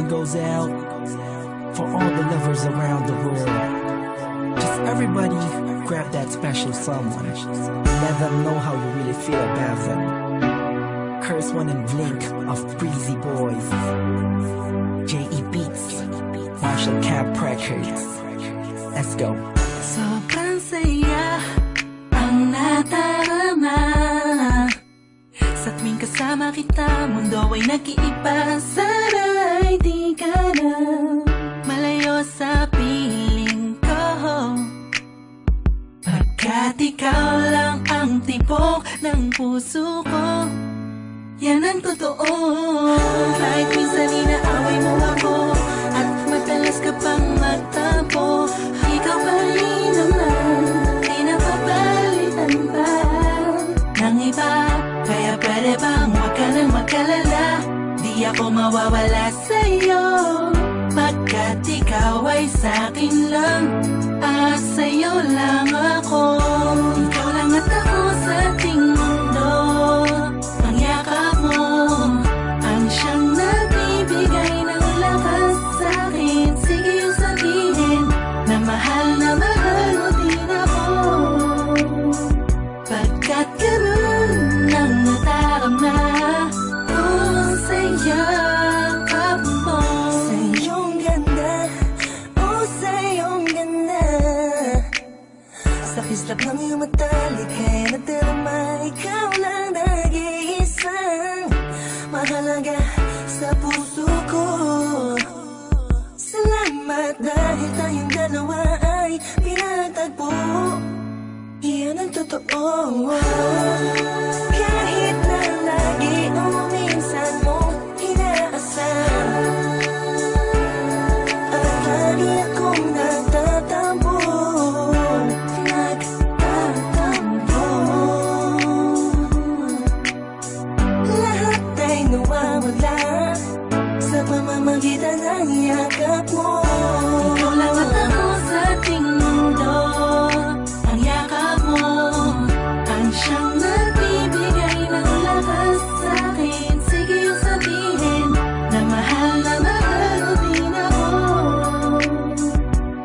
one goes out for all the lovers around the world. Just everybody grab that special someone. Let them know how you really feel about them. Curse One and Blink of Breezy Boys. J.E. Beats, Marshall Camp Records. Let's go. Sobrang saya ang nadarama sa tuwing kasama kita. Mundo ay nag-iiba. Sana'y di ka na malayo sa piling ko, pagkat ikaw lang ang tibok ng puso ko. Yan ang totoo. Kahit minsan inaaway mo ako at madalas ka pang magtampo, ikaw pa rin naman, di napapalitan pa ng iba. Kaya pwede bang huwag ka nang mag-alala, di ako mawawala sa'yo, pagkat ikaw ay sa'kin lang at sa'yo lang ako. Ikaw lang at ako sa ating mundo. Ang yakap mo ang siyang nagbibigay ng lakas sa'kin. Sige yung sabihin na mahal mo din ako, pagkat ganun ang nadarama ko sa yakap mo. Sa iyong ganda, oh sa iyong ganda, sa kislap ng iyong mata, likhay na darama. Ikaw lang nag-iisang mahalaga sa puso ko. Salamat dahil tayong dalawa ay pinatagpo. Iyan ang totoo. Kahit na lagi o minsan mo inaasar, at lagi akong nagtatampo. Lahat ay nawawala sa pamamagitan ng yakap mo. Ikaw lang at ako sa ating mundo. Ang yakap mo ang siyang nagbibigay ng lakas sa'kin. Sige yung sabihin na mahal mo din ako,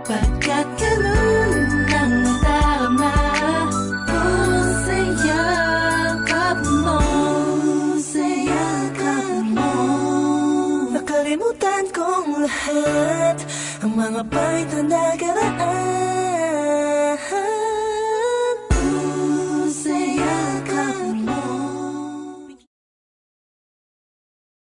pagkat ganun ang nadarama ko sa yakap mo. Sa yakap mo. Nakalimutan kong lahat, ang mga pahit na nakaraan.